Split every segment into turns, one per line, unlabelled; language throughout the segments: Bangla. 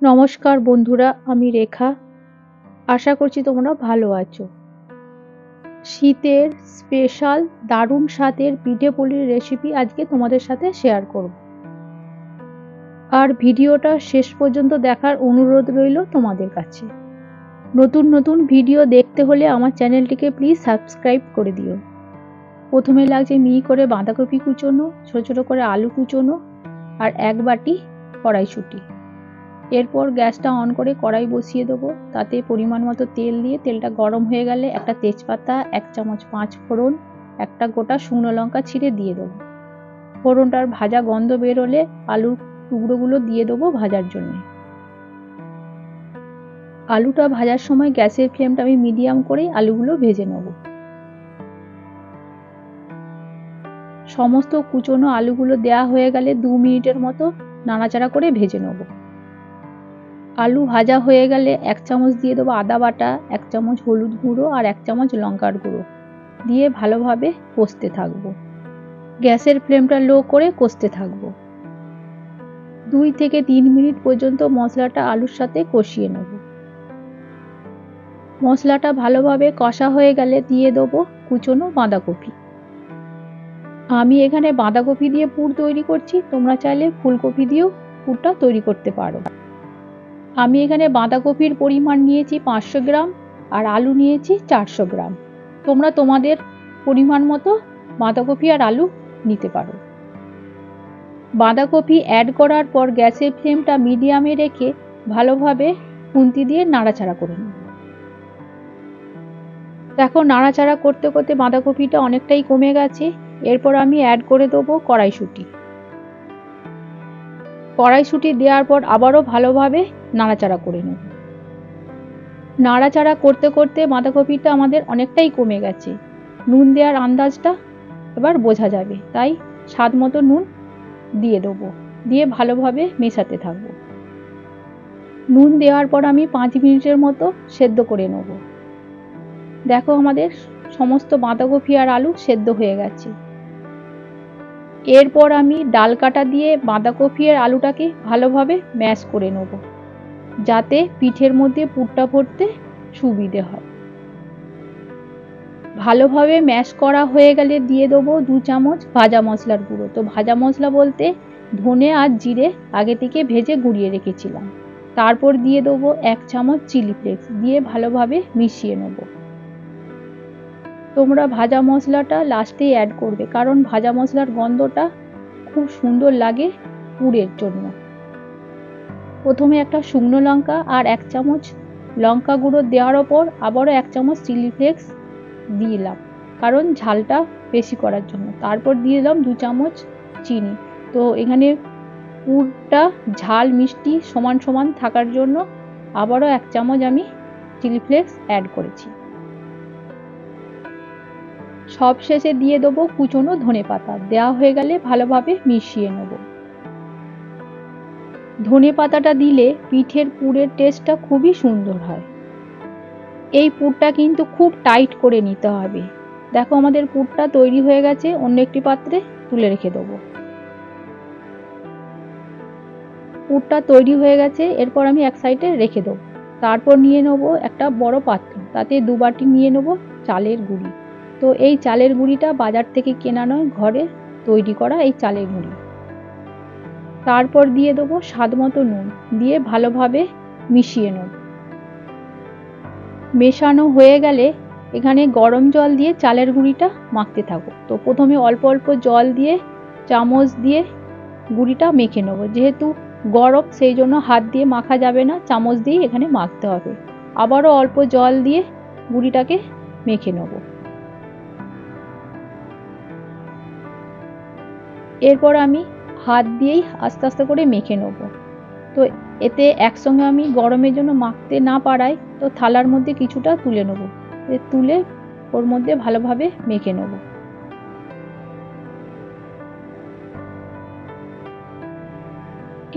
নমস্কার বন্ধুরা, আমি রেখা। আশা করছি তোমরা ভালো আছো। শীতের স্পেশাল দারুণ স্বাদের পিঠে পুলির রেসিপি আজকে তোমাদের সাথে শেয়ার করব। আর ভিডিওটা শেষ পর্যন্ত দেখার অনুরোধ রইল তোমাদের কাছে। নতুন নতুন ভিডিও দেখতে হলে আমার চ্যানেলটিকে প্লিজ সাবস্ক্রাইব করে দিও। প্রথমে লাগছে মিহি করে বাঁধাকপি কুচোনো, ছোটো ছোটো করে আলু কুচোনো আর এক বাটি কড়াইশুঁটি। এরপর গ্যাসটা অন করে কড়াই বসিয়ে দেবো। তাতে পরিমাণ মতো তেল দিয়ে তেলটা গরম হয়ে গেলে একটা তেজপাতা, 1 চামচ 5 ফোড়ন, একটা গোটা শুকনো লঙ্কা ছিঁড়ে দিয়ে দেবো। ফোড়নটার ভাজা গন্ধ বেরোলে আলুর টুকরোগুলো দিয়ে দেবো ভাজার জন্য। আলুটা ভাজার সময় গ্যাসের ফ্লেমটা আমি মিডিয়াম করেই আলুগুলো ভেজে নেব। সমস্ত কুচোনো আলুগুলো দেওয়া হয়ে গেলে 2 মিনিটের মতো নাড়াচাড়া করে ভেজে নেব। আলু ভাজা হয়ে গেলে 1 চামচ দিয়ে দেবো আদা বাটা, 1 চামচ হলুদ গুঁড়ো আর 1 চামচ লঙ্কার গুঁড়ো দিয়ে ভালোভাবে কষতে থাকবো। গ্যাসের ফ্লেমটা লো করে কষতে থাকবো। 2 থেকে 3 মিনিট পর্যন্ত মশলাটা আলুর সাথে কষিয়ে নেব। মশলাটা ভালোভাবে কষা হয়ে গেলে দিয়ে দেবো কুচোনো বাঁধাকপি। আমি এখানে বাঁধাকপি দিয়ে পুর তৈরি করছি, তোমরা চাইলে ফুলকপি দিয়েও পুরটা তৈরি করতে পারো। আমি এখানে বাঁধাকপির পরিমাণ নিয়েছি 500 গ্রাম আর আলু নিয়েছি 400 গ্রাম। তোমরা তোমাদের পরিমাণ মতো বাঁধাকপি আর আলু নিতে পারো। বাঁধাকপি অ্যাড করার পর গ্যাসের ফ্লেমটা মিডিয়ামে রেখে ভালোভাবে খুন্তি দিয়ে নাড়াচাড়া করে নেব। দেখো নাড়াচাড়া করতে করতে বাঁধাকপিটা অনেকটাই কমে গেছে। এরপর আমি অ্যাড করে দেবো কড়াইশুঁটি। কড়াইশুঁটি দেওয়ার পর আবারও ভালোভাবে নাড়াচাড়া করে নেব। নাড়াচাড়া করতে করতে বাঁধাকপিটা আমাদের অনেকটাই কমে গেছে। নুন দেওয়ার আন্দাজটা এবার বোঝা যাবে, তাই স্বাদ মতো নুন দিয়ে দেবো। দিয়ে ভালোভাবে মেশাতে থাকবো। নুন দেওয়ার পর আমি 5 মিনিটের মতো সেদ্ধ করে নেব। দেখো আমাদের সমস্ত বাঁধাকপি আর আলু সেদ্ধ হয়ে গেছে। এরপর আমি ডাল কাটা দিয়ে বাঁধাকপি আর আলুটাকে ভালোভাবে ম্যাশ করে নেব, যাতে পিঠের মধ্যে পুরটা ভরতে সুবিধে হয়। ভালোভাবে ম্যাশ করা হয়ে গেলে দিয়ে দেবো 2 চামচ ভাজা মশলার গুঁড়ো। তো ভাজা মশলা বলতে ধনে আর জিরে আগে থেকে ভেজে গুঁড়িয়ে রেখেছিলাম। তারপর দিয়ে দেবো 1 চামচ চিলি ফ্লেক্স দিয়ে ভালোভাবে মিশিয়ে নেব। তোমরা ভাজা মশলাটা লাস্টেই অ্যাড করবে, কারণ ভাজা মশলার গন্ধটা খুব সুন্দর লাগে পুরের জন্য। প্রথমে একটা শুকনো লঙ্কা আর 1 চামচ লঙ্কা গুঁড়ো দেওয়ার ওপর আবারও 1 চামচ চিলি ফ্লেক্স দিলাম, কারণ ঝালটা বেশি করার জন্য। তারপর দিয়ে দিলাম 2 চামচ চিনি। তো এখানে পুরটা ঝাল মিষ্টি সমান সমান থাকার জন্য আবারও 1 চামচ আমি চিলি ফ্লেক্স অ্যাড করেছি। সব শেষে দিয়ে দেবো কুচনো ধনেপাতা। দেওয়া হয়ে গেলে ভালোভাবে মিশিয়ে নেব। ধনেপাতাটা দিলে পিঠের পুরের টেস্টটা খুবই সুন্দর হয়। এই পুরটা কিন্তু খুব টাইট করে নিতে হবে। দেখো আমাদের পুরটা তৈরি হয়ে গেছে। অন্য একটি পাত্রে তুলে রেখে দেবো। পুরটা তৈরি হয়ে গেছে। এরপর আমি এক সাইডে রেখে দেবো। তারপর নিয়ে নেবো একটা বড় পাত্র, তাতে 2 বাটি নিয়ে নেবো চালের গুঁড়ি। তো এই চালের গুঁড়িটা বাজার থেকে কেনা নয়, ঘরে তৈরি করা এই চালের গুঁড়ি। তারপর দিয়ে দেবো স্বাদ মতো নুন দিয়ে ভালোভাবে মিশিয়ে নেব। মেশানো হয়ে গেলে এখানে গরম জল দিয়ে চালের গুঁড়িটা মাখতে থাকো। তো প্রথমে অল্প অল্প জল দিয়ে চামচ দিয়ে গুঁড়িটা মেখে নেবো। যেহেতু গরম সেই জন্য হাত দিয়ে মাখা যাবে না, চামচ দিয়ে এখানে মাখতে হবে। আবারও অল্প জল দিয়ে গুঁড়িটাকে মেখে নেব। এরপর আমি হাত দিয়েই আস্তে আস্তে করে মেখে নেব। তো এতে একসঙ্গে আমি গরমের জন্য মাখতে না পারাই তো থালার মধ্যে কিছুটা তুলে নেব। তুলে ওর মধ্যে ভালোভাবে মেখে নেব।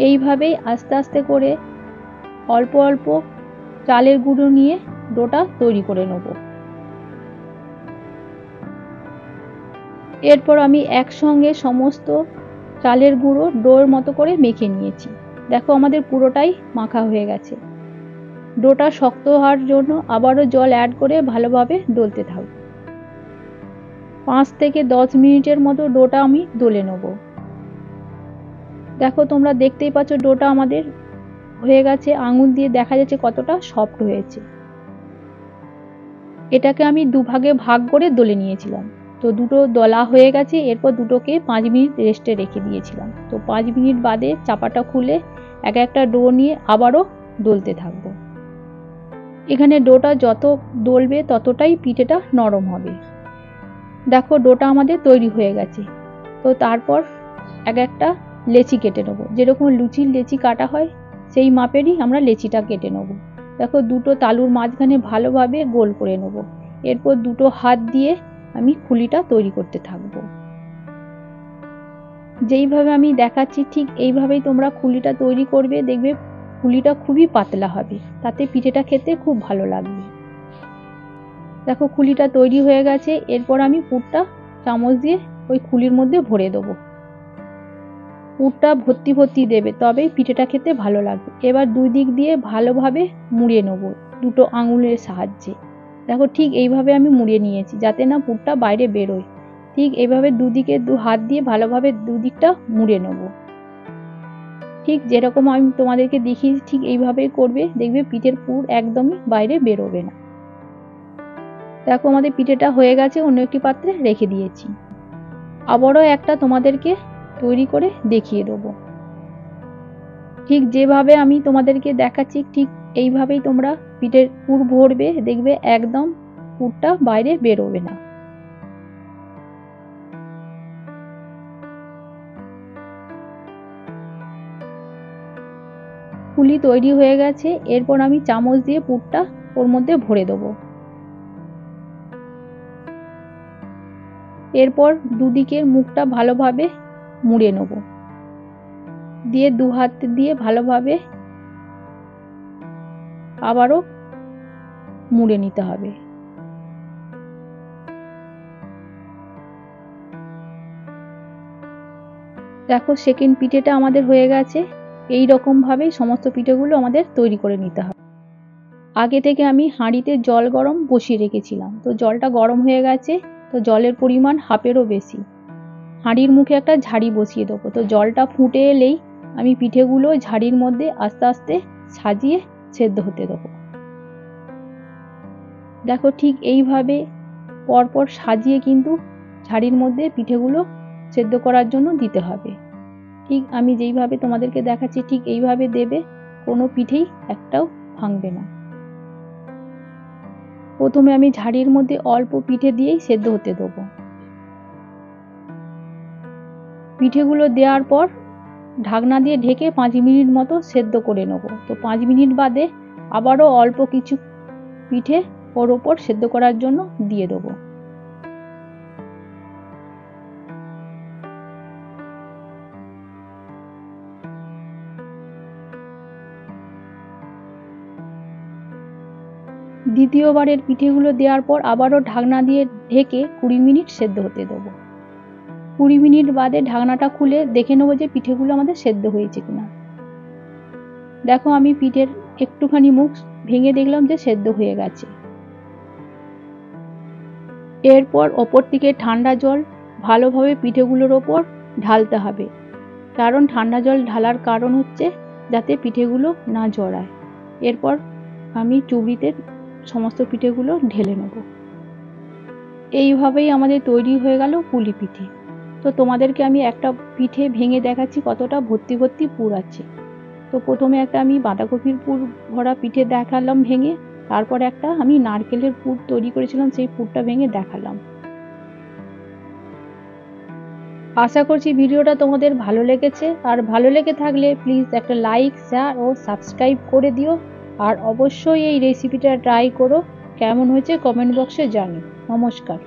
এইভাবেই আস্তে আস্তে করে অল্প অল্প চালের গুঁড়ো নিয়ে ডোটা তৈরি করে নেব। এরপর আমি একসঙ্গে সমস্ত চালের গুঁড়ো ডোর মতো করে মেখে নিয়েছি। দেখো আমাদের পুরোটাই মাখা হয়ে গেছে। ডোটা শক্ত হওয়ার জন্য আবারও জল অ্যাড করে ভালোভাবে ডলতে থাকবো। 5 থেকে 10 মিনিটের মতো ডোটা আমি ডলে নেব। দেখো তোমরা দেখতেই পাচ্ছ ডোটা আমাদের হয়ে গেছে, আঙুল দিয়ে দেখা যাচ্ছে কতটা সফট হয়েছে। এটাকে আমি দুভাগে ভাগ করে ডলে নিয়েছিলাম। তো দুটো দলা হয়ে গেছে, এরপর দুটোকে 5 মিনিট রেস্টে রেখে দিয়েছিলাম। তো 5 মিনিট বাদে চাপাটা খুলে এক একটা ডো নিয়ে আবারও ডলতে থাকবো। এখানে ডোটা যত ডলবে ততটাই পিঠেটা নরম হবে। দেখো ডোটা আমাদের তৈরি হয়ে গেছে। তো তারপর এক একটা লেচি কেটে নেবো। যেরকম লুচির লেচি কাটা হয় সেই মাপেরই আমরা লেচিটা কেটে নেবো। দেখো দুটো তালুর মাঝখানে ভালোভাবে গোল করে নেবো। এরপর দুটো হাত দিয়ে আমি খুলিটা তৈরি করতে থাকবো। যেইভাবে আমি দেখাচ্ছি ঠিক এইভাবেই তোমরা খুলিটা তৈরি করবে। দেখবে খুলিটা খুবই পাতলা হবে, তাতে পিঠেটা খেতে খুব ভালো লাগবে। দেখো খুলিটা তৈরি হয়ে গেছে। এরপর আমি পুরটা চামচ দিয়ে ওই খুলির মধ্যে ভরে দেবো। পুরটা ভর্তি ভর্তি দেবে, তবেই পিঠেটা খেতে ভালো লাগবে। এবার দুই দিক দিয়ে ভালোভাবে মুড়িয়ে নেবো দুটো আঙুলের সাহায্যে। দেখো ঠিক এইভাবে আমি মুড়িয়ে নিয়েছি, যাতে না পুরটা বাইরে বেরোয়। ঠিক এইভাবে দুদিকে দু হাত দিয়ে ভালোভাবে দুদিকটা মুড়ে নেব। ঠিক যেরকম আমি তোমাদেরকে দেখিয়েছি ঠিক এইভাবেই করবে, দেখবে পিঠের পুর একদমই বাইরে বেরোবে না। দেখো আমাদের পিঠেটা হয়ে গেছে, অন্য একটি পাত্রে রেখে দিয়েছি। আবারও একটা তোমাদেরকে তৈরি করে দেখিয়ে দেবো। ঠিক যেভাবে আমি তোমাদেরকে দেখাচ্ছি ঠিক এইভাবেই তোমরা পিঠের পুর ভরবে, দেখবে একদম পুরটা বাইরে বেরোবে না। পুলি তৈরি হয়ে গেছে। এরপর আমি চামচ দিয়ে পুরটা ওর মধ্যে ভরে দেবো। এরপর দুদিকের মুখটা ভালোভাবে মুড়ে নেব, দিয়ে দু হাত দিয়ে ভালোভাবে আবারও মুড়ে নিতে হবে। দেখো সেকেন্ড পিঠেটা আমাদের হয়ে গেছে। এই রকম ভাবেই সমস্ত পিঠেগুলো আমাদের তৈরি করে নিতে হবে। আগে থেকে আমি হাঁড়িতে জল গরম বসিয়ে রেখেছিলাম। তো জলটা গরম হয়ে গেছে, তো জলের পরিমাণ হাফেরও বেশি। হাঁড়ির মুখে একটা ঝাড়ি বসিয়ে দেবো। তো জলটা ফুটে এলেই আমি পিঠেগুলো ঝাড়ির মধ্যে আস্তে আস্তে সাজিয়ে সেদ্ধ হতে দেবো। দেখো ঠিক এইভাবে পরপর সাজিয়ে কিন্তু ঝাড়ির মধ্যে পিঠেগুলো সেদ্ধ করার জন্য দিতে হবে। ঠিক আমি যেইভাবে তোমাদেরকে দেখাচ্ছি ঠিক এইভাবে দেবে, কোনো পিঠেই একটাও ভাঙবে না। প্রথমে আমি ঝাড়ির মধ্যে অল্প পিঠে দিয়েই সেদ্ধ হতে দেবো। পিঠেগুলো দেওয়ার পর ঢাকনা দিয়ে ঢেকে 5 মিনিট মতো সেদ্ধ করে নেব। তো 5 মিনিট বাদে আবারও অল্প কিছু পিঠে ওর ওপর সেদ্ধ করার জন্য দিয়ে দেবো। দ্বিতীয়বারের পিঠেগুলো দেওয়ার পর আবারও ঢাকনা দিয়ে ঢেকে 20 মিনিট সেদ্ধ হতে দেবো। 20 মিনিট বাদে ঢাকনাটা খুলে দেখে নেবো যে পিঠেগুলো আমাদের সেদ্ধ হয়েছে কিনা। দেখো আমি পিঠের একটুখানি মুখ ভেঙে দেখলাম যে সেদ্ধ হয়ে গেছে। এরপর ওপর থেকে ঠান্ডা জল ভালোভাবে পিঠেগুলোর ওপর ঢালতে হবে, কারণ ঠান্ডা জল ঢালার কারণ হচ্ছে যাতে পিঠেগুলো না জড়ায়। এরপর আমি চুবড়িতে সমস্ত পিঠেগুলো ঢেলে নেব। এইভাবেই আমাদের তৈরি হয়ে গেল পুলি পিঠে। তো তোমাদেরকে আমি একটা পিঠে ভেঙে দেখাচ্ছি কতটা ভর্তি ভর্তি পুর আছে। তো প্রথমে একটা আমি বাঁধাকপির পুর ভরা পিঠে দেখালাম ভেঙে, তারপর একটা আমি নারকেলের পুর তৈরি করেছিলাম সেই পুরটা ভেঙে দেখালাম। আশা করছি ভিডিওটা তোমাদের ভালো লেগেছে। আর ভালো লেগে থাকলে প্লিজ একটা লাইক, শেয়ার ও সাবস্ক্রাইব করে দিও। আর অবশ্যই এই রেসিপিটা ট্রাই করো, কেমন হয়েছে কমেন্ট বক্সে জানিও। নমস্কার।